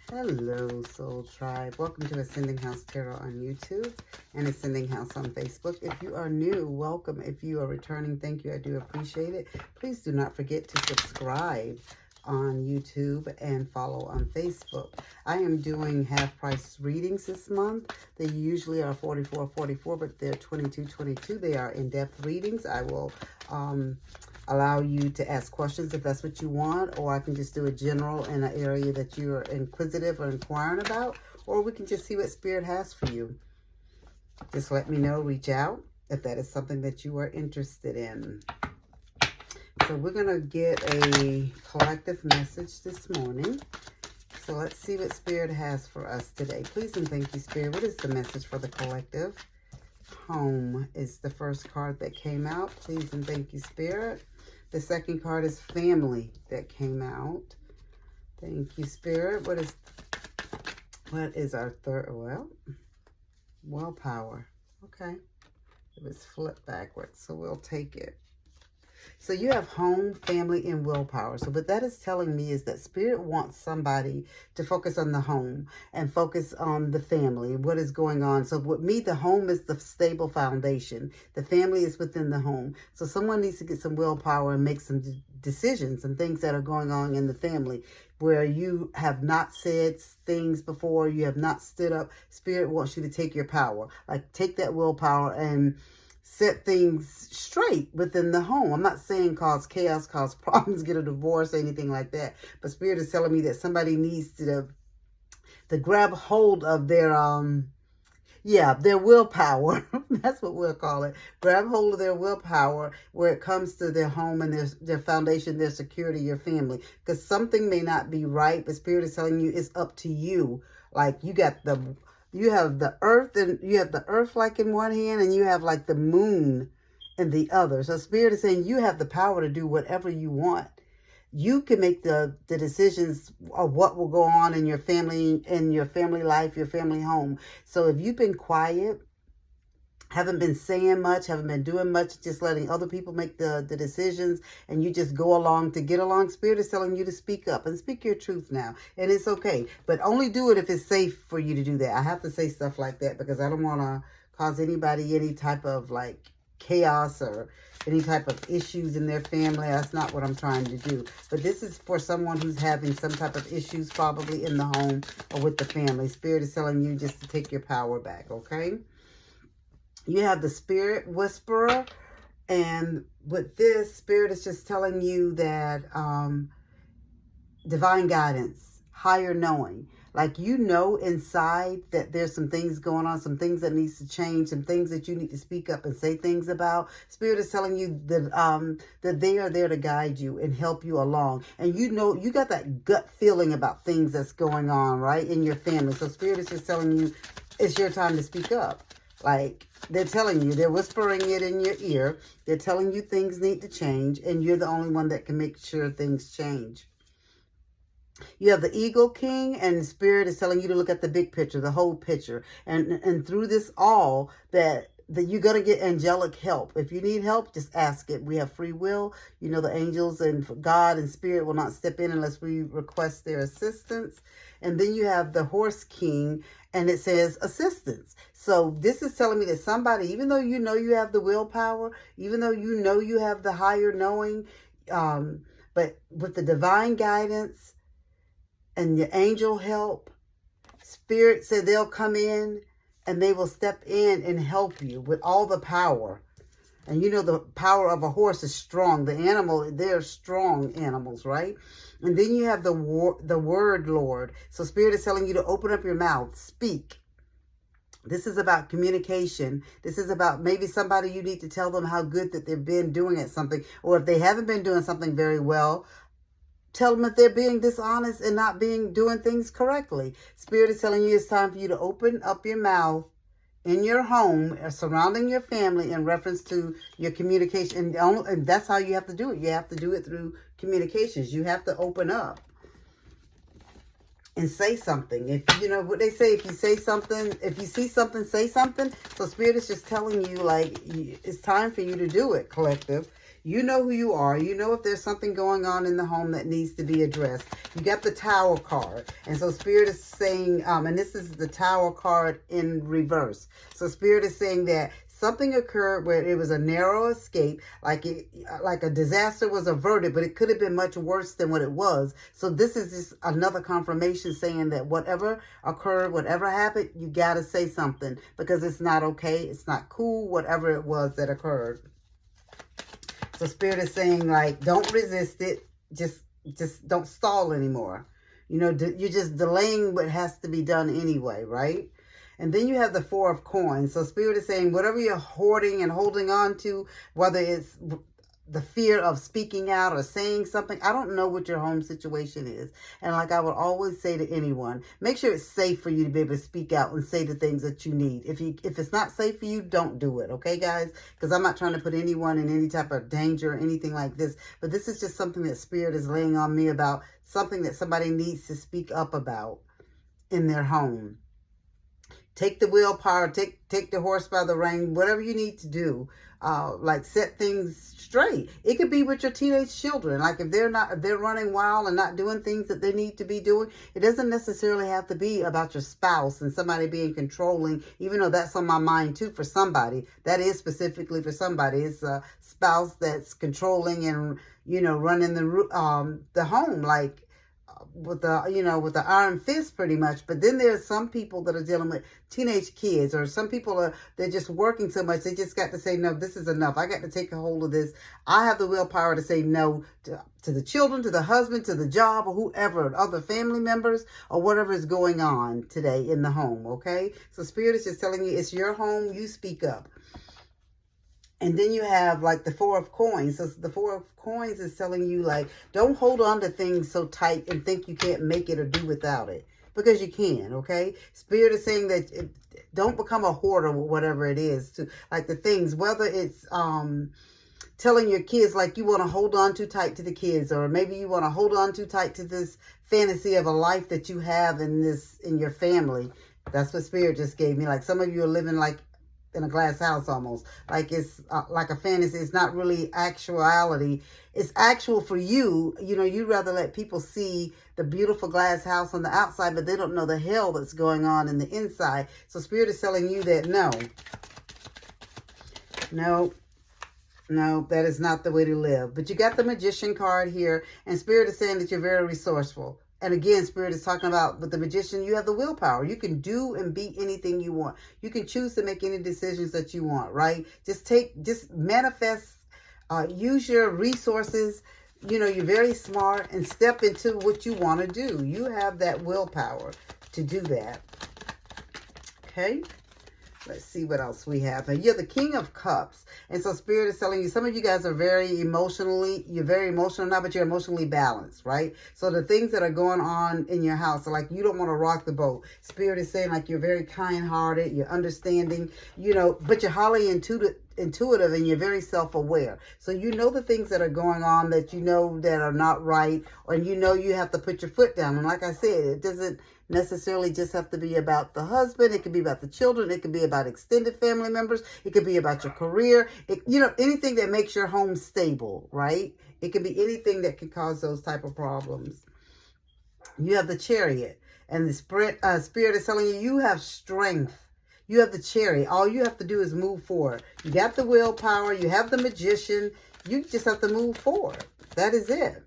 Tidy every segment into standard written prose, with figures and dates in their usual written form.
Hello, Soul Tribe. Welcome to Ascending House Tarot on YouTube and Ascending House on Facebook. If you are new, welcome. If you are returning, thank you. I do appreciate it. Please do not forget to subscribe on YouTube and follow on Facebook. I am doing half-price readings this month. They usually are $44.44, but they're $22.22. They are in-depth readings. I will allow you to ask questions if that's what you want, or I can just do a general in an area that you're inquisitive or inquiring about, or we can just see what Spirit has for you. Just let me know, reach out if that is something that you are interested in. So we're going to get a collective message this morning. So let's see what Spirit has for us today. Please and thank you, Spirit. What is the message for the collective? Home is the first card that came out. Please and thank you, Spirit. The second card is family that came out. Thank you, Spirit. What is our third? Well, willpower. Okay. It was flipped backwards, so we'll take it. So you have home, family, and willpower. So what that is telling me is that Spirit wants somebody to focus on the home and focus on the family, what is going on. So with me, the home is the stable foundation. The family is within the home. So someone needs to get some willpower and make some decisions and things that are going on in the family where you have not said things before, you have not stood up. Spirit wants you to take your power. Like take that willpower and set things straight within the home. I'm not saying cause chaos, cause problems, get a divorce, or anything like that. But Spirit is telling me that somebody needs to grab hold of their willpower. That's what we'll call it. Grab hold of their willpower where it comes to their home and their foundation, their security, your family. Because something may not be right, but Spirit is telling you it's up to you. Like you have the earth, and you have the earth like in one hand, and you have like the moon in the other. So Spirit is saying you have the power to do whatever you want. You can make the decisions of what will go on in your family life, your family home. So if you've been quiet, haven't been saying much, haven't been doing much, just letting other people make the decisions, and you just go along to get along, Spirit is telling you to speak up and speak your truth now. And it's okay. But only do it if it's safe for you to do that. I have to say stuff like that because I don't want to cause anybody any type of like chaos or any type of issues in their family. That's not what I'm trying to do. But this is for someone who's having some type of issues probably in the home or with the family. Spirit is telling you just to take your power back, okay? You have the Spirit Whisperer, and with this, Spirit is just telling you that divine guidance, higher knowing. Like you know inside that there's some things going on, some things that needs to change, some things that you need to speak up and say things about. Spirit is telling you that they are there to guide you and help you along. And you know, you got that gut feeling about things that's going on, right, in your family. So Spirit is just telling you it's your time to speak up. Like, they're telling you, they're whispering it in your ear. They're telling you things need to change, and you're the only one that can make sure things change. You have the Eagle King, and Spirit is telling you to look at the big picture, the whole picture. And through this all, that you're going to get angelic help. If you need help, just ask it. We have free will. You know, the angels and God and Spirit will not step in unless we request their assistance. And then you have the Horse King, and it says assistance. So this is telling me that somebody, even though you know you have the willpower, even though you know you have the higher knowing, but with the divine guidance and your angel help, Spirit said they'll come in and they will step in and help you with all the power. And you know the power of a horse is strong. The animal, they're strong animals, right? And then you have the word Lord. So Spirit is telling you to open up your mouth, speak. This is about communication. This is about maybe somebody you need to tell them how good that they've been doing at something. Or if they haven't been doing something very well, tell them if they're being dishonest and not doing things correctly. Spirit is telling you it's time for you to open up your mouth in your home, surrounding your family in reference to your communication. And that's how you have to do it. You have to do it through communications. You have to open up. and say something. If you know what they say, if you say something, if you see something, say something. So Spirit is just telling you, like, it's time for you to do it, collective. You know who you are. You know if there's something going on in the home that needs to be addressed. You got the Tower card. And so Spirit is saying, and this is the Tower card in reverse. So Spirit is saying that something occurred where it was a narrow escape, like a disaster was averted, but it could have been much worse than what it was. So this is just another confirmation saying that whatever occurred, whatever happened, you got to say something, because it's not okay. It's not cool, whatever it was that occurred. So Spirit is saying, like, don't resist it. Just don't stall anymore. You know, you're just delaying what has to be done anyway, right? And then you have the Four of Coins. So Spirit is saying whatever you're hoarding and holding on to, whether it's the fear of speaking out or saying something. I don't know what your home situation is. And like I would always say to anyone, make sure it's safe for you to be able to speak out and say the things that you need. If it's not safe for you, don't do it. Okay, guys? Because I'm not trying to put anyone in any type of danger or anything like this. But this is just something that Spirit is laying on me about, something that somebody needs to speak up about in their home. Take the willpower, take the horse by the rein, whatever you need to do, like set things straight. It could be with your teenage children. Like if they're running wild and not doing things that they need to be doing, it doesn't necessarily have to be about your spouse and somebody being controlling, even though that's on my mind too for somebody. That is specifically for somebody. It's a spouse that's controlling and, you know, running the home, like, with the iron fist pretty much. But then there's some people that are dealing with teenage kids, or some people they're just working so much, they just got to say, no, this is enough. I got to take a hold of this. I have the willpower to say no to the children, to the husband, to the job, or whoever, other family members, or whatever is going on today in the home, okay? So Spirit is just telling you, it's your home, you speak up. And then you have like the Four of Coins. So the Four of Coins is telling you, like, don't hold on to things so tight and think you can't make it or do without it. Because you can, okay? Spirit is saying that don't become a hoarder with whatever it is. To like the things, whether it's telling your kids, like, you want to hold on too tight to the kids, or maybe you want to hold on too tight to this fantasy of a life that you have in your family. That's what Spirit just gave me. Like some of you are living like in a glass house almost, like it's like a fantasy. It's not really actuality. It's actual for you. You know, you'd rather let people see the beautiful glass house on the outside, but they don't know the hell that's going on in the inside. So Spirit is telling you that no, that is not the way to live. But you got the Magician card here, and Spirit is saying that you're very resourceful. And again, Spirit is talking about with the Magician, you have the willpower. You can do and be anything you want. You can choose to make any decisions that you want, right? Just manifest, use your resources. You know, you're very smart, and step into what you want to do. You have that willpower to do that. Okay. Let's see what else we have. And you're the King of Cups. And so Spirit is telling you, some of you guys are you're very emotional now, but you're emotionally balanced, right? So the things that are going on in your house are like, you don't want to rock the boat. Spirit is saying, like, you're very kind-hearted, you're understanding, you know, but you're highly intuitive, and you're very self-aware. So you know the things that are going on that you know that are not right, or you know you have to put your foot down. And like I said, it doesn't necessarily just have to be about the husband. It could be about the children. It could be about extended family members. It could be about your career. You know, anything that makes your home stable, right? It could be anything that can cause those type of problems. You have the Chariot, and the Spirit is telling you, you have strength. You have the Chariot. All you have to do is move forward. You got the willpower. You have the Magician. You just have to move forward. That is it.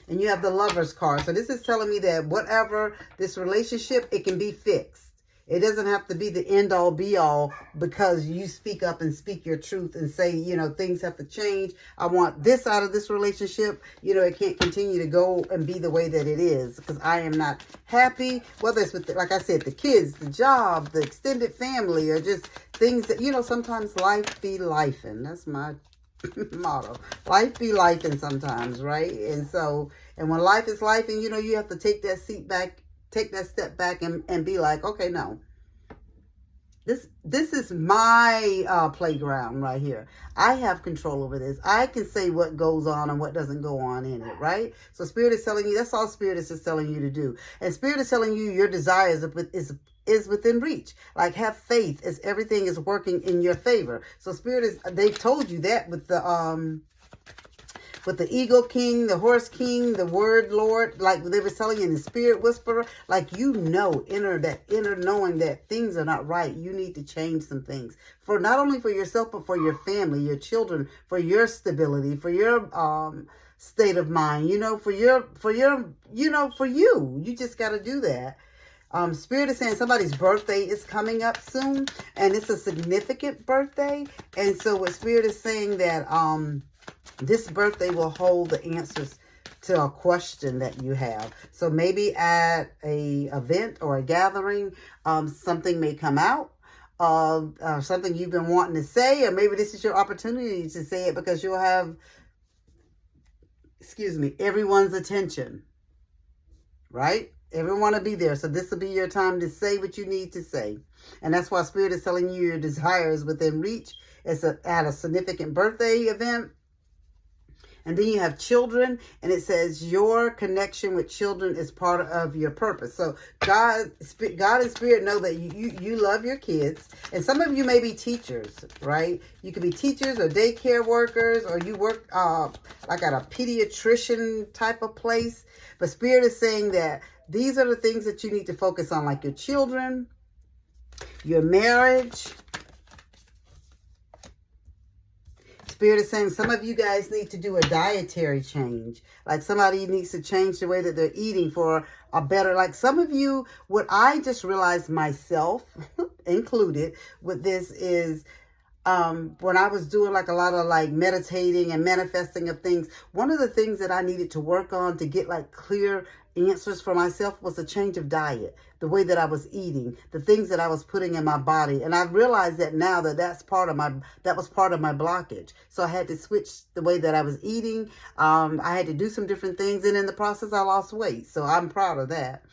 And you have the Lover's card. So this is telling me that whatever this relationship, it can be fixed. It doesn't have to be the end all be all because you speak up and speak your truth and say, you know, things have to change. I want this out of this relationship. You know, it can't continue to go and be the way that it is because I am not happy. Whether it's with, like I said, the kids, the job, the extended family, or just things that, you know, sometimes life be lifing. That's my motto. Life be lifing sometimes, right? And so, and when life is lifing, you know, you have to take that step back and be like, okay, no, This is my playground right here. I have control over this. I can say what goes on and what doesn't go on in it, right? So Spirit is telling you, that's all Spirit is just telling you to do. And Spirit is telling you your desires is within reach. Like, have faith as everything is working in your favor. So Spirit is, they've told you that with the Eagle King, the Horse King, the Word Lord, like they were telling you in the Spirit Whisperer, like, you know, inner knowing that things are not right. You need to change some things for not only for yourself, but for your family, your children, for your stability, for your state of mind, you know, for you. You just got to do that. Spirit is saying somebody's birthday is coming up soon, and it's a significant birthday. And so what Spirit is saying that, this birthday will hold the answers to a question that you have. So maybe at a event or a gathering, something may come out, something you've been wanting to say, or maybe this is your opportunity to say it because you'll have, everyone's attention, right? Everyone will be there. So this will be your time to say what you need to say. And that's why Spirit is telling you your desire is within reach. It's at a significant birthday event. And then you have children, and it says your connection with children is part of your purpose. So God and Spirit know that you love your kids. And some of you may be teachers, right? You could be teachers or daycare workers, or you work like at a pediatrician type of place. But Spirit is saying that these are the things that you need to focus on, like your children, your marriage. Spirit is saying some of you guys need to do a dietary change. Like somebody needs to change the way that they're eating for a better, like some of you, what I just realized myself included with this is, when I was doing like a lot of like meditating and manifesting of things, one of the things that I needed to work on to get like clear answers for myself was a change of diet, the way that I was eating, the things that I was putting in my body. And I realized that now that that was part of my blockage. So I had to switch the way that I was eating. I had to do some different things. And in the process, I lost weight. So I'm proud of that.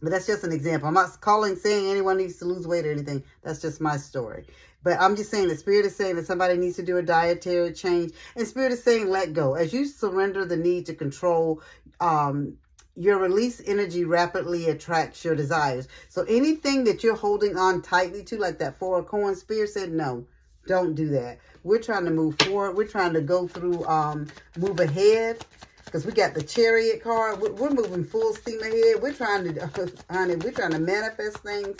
But that's just an example. I'm not saying anyone needs to lose weight or anything. That's just my story. But I'm just saying the Spirit is saying that somebody needs to do a dietary change. And Spirit is saying let go. As you surrender the need to control, your release energy rapidly attracts your desires. So anything that you're holding on tightly to, like that Four of Coins, Spirit said, no, don't do that. We're trying to move forward. We're trying to go through, move ahead. Because we got the Chariot card. We're moving full steam ahead. We're trying to, honey, we're trying to manifest things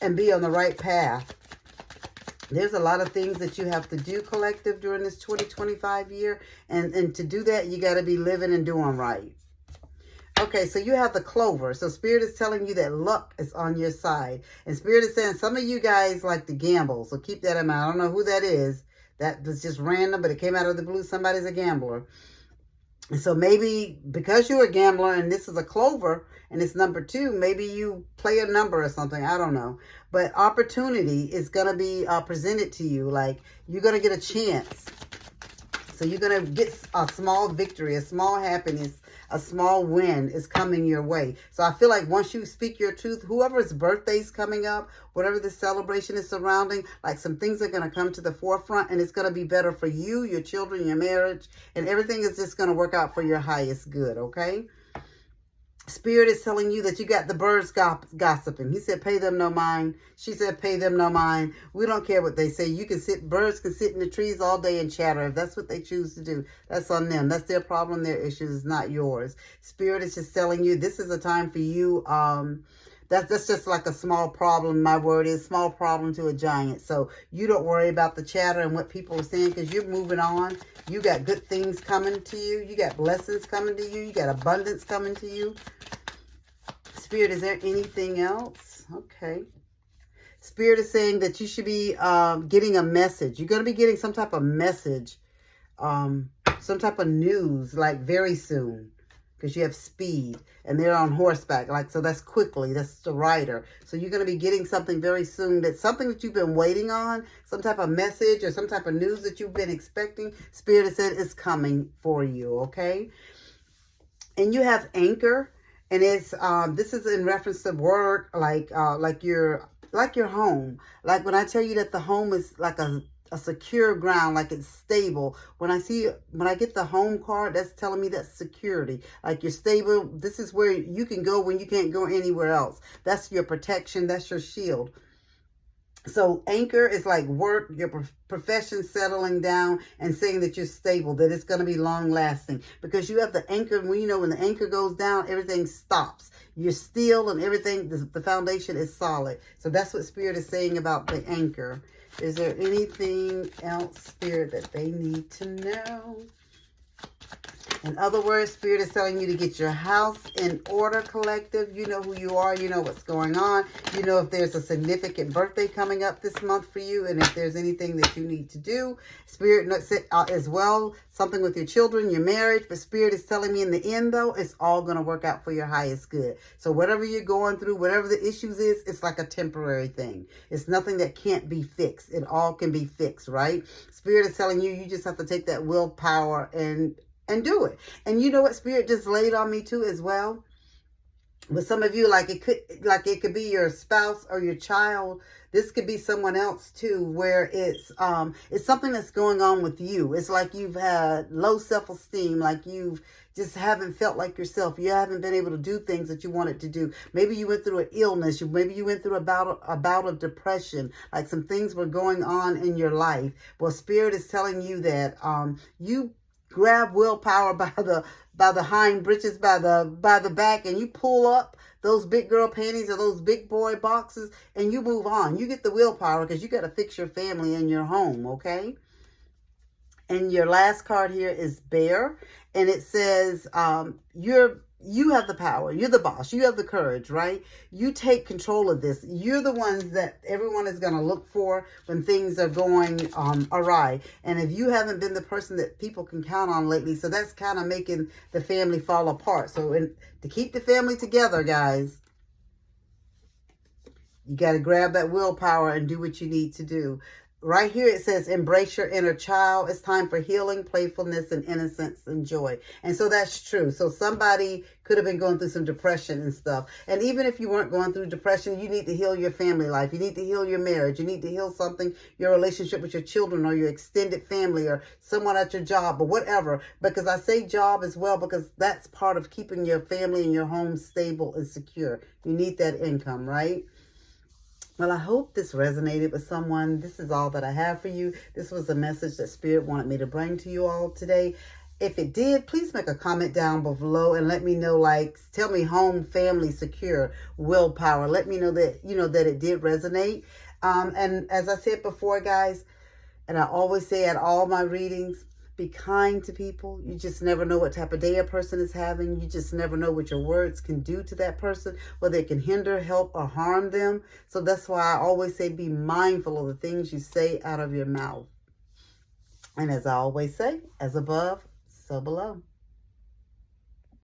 and be on the right path. There's a lot of things that you have to do, collective, during this 2025 year. And to do that, you got to be living and doing right. Okay, so you have the Clover. So Spirit is telling you that luck is on your side. And Spirit is saying some of you guys like to gamble. So keep that in mind. I don't know who that is. That was just random, but it came out of the blue. Somebody's a gambler. And so maybe because you're a gambler and this is a Clover and it's number 2, maybe you play a number or something. I don't know. But opportunity is going to be presented to you. Like you're going to get a chance. So you're going to get a small victory, a small happiness, a small win is coming your way. So I feel like once you speak your truth, whoever's birthday's coming up, whatever the celebration is surrounding, like some things are going to come to the forefront and it's going to be better for you, your children, your marriage, and everything is just going to work out for your highest good, okay? Spirit is telling you that you got the birds gossiping. He said, pay them no mind. She said, pay them no mind. We don't care what they say. Birds can sit in the trees all day and chatter. If that's what they choose to do, that's on them. That's their problem, their issues, it's not yours. Spirit is just telling you this is a time for you. That's just like a small problem. My word is small problem to a giant. So you don't worry about the chatter and what people are saying because you're moving on. You got good things coming to you. You got blessings coming to you. You got abundance coming to you. Spirit, is there anything else? Okay. Spirit is saying that you should be getting a message. You're going to be getting some type of message, some type of news, like very soon. Because you have speed and they're on horseback. Like, so that's quickly. That's the rider. So you're going to be getting something very soon. That's something that you've been waiting on. Some type of message or some type of news that you've been expecting. Spirit has said it's coming for you. Okay. And you have Anchor. And it's, this is in reference to work. Like you're like your home. Like when I tell you that the home is like a secure ground, like it's stable. When I get the home card, that's telling me that's security. Like you're stable. This is where you can go when you can't go anywhere else. That's your protection. That's your shield. So anchor is like work, your profession settling down and saying that you're stable, that it's going to be long lasting. Because you have the anchor, and when the anchor goes down, everything stops. You're still and everything, the foundation is solid. So that's what Spirit is saying about the anchor. Is there anything else, Spirit, that they need to know? In other words, Spirit is telling you to get your house in order, collective. You know who you are. You know what's going on. You know if there's a significant birthday coming up this month for you, and if there's anything that you need to do. Spirit as well, something with your children, your marriage. But Spirit is telling me in the end, though, it's all going to work out for your highest good. So whatever you're going through, whatever the issues is, it's like a temporary thing. It's nothing that can't be fixed. It all can be fixed, right? Spirit is telling you, you just have to take that willpower and do it. And you know what Spirit just laid on me too as well? With some of you, like it could be your spouse or your child. This could be someone else too, where it's something that's going on with you. It's like you've had low self-esteem, like you've just haven't felt like yourself. You haven't been able to do things that you wanted to do. Maybe you went through an illness. Maybe you went through a bout of depression. Like some things were going on in your life. Well, Spirit is telling you that you grab willpower by the hind britches, by the back, and you pull up those big girl panties or those big boy boxes, and you move on. You get the willpower because you got to fix your family and your home, okay? And your last card here is Bear, and it says you have the power. You're the boss. You have the courage, right? You take control of this. You're the ones that everyone is going to look for when things are going awry. And if you haven't been the person that people can count on lately, so that's kind of making the family fall apart. So to keep the family together, guys, you got to grab that willpower and do what you need to do. Right here it says, embrace your inner child. It's time for healing, playfulness, and innocence and joy. And so that's true. So somebody could have been going through some depression and stuff. And even if you weren't going through depression, you need to heal your family life. You need to heal your marriage. You need to heal something, your relationship with your children or your extended family or someone at your job or whatever. Because I say job as well because that's part of keeping your family and your home stable and secure. You need that income, right? Well, I hope this resonated with someone. This is all that I have for you. This was a message that Spirit wanted me to bring to you all today. If it did, please make a comment down below and let me know, like, tell me home, family, secure, willpower. Let me know that, that it did resonate. And as I said before, guys, and I always say at all my readings, be kind to people. You just never know what type of day a person is having. You just never know what your words can do to that person, whether it can hinder, help, or harm them. So that's why I always say be mindful of the things you say out of your mouth. And as I always say, as above, so below.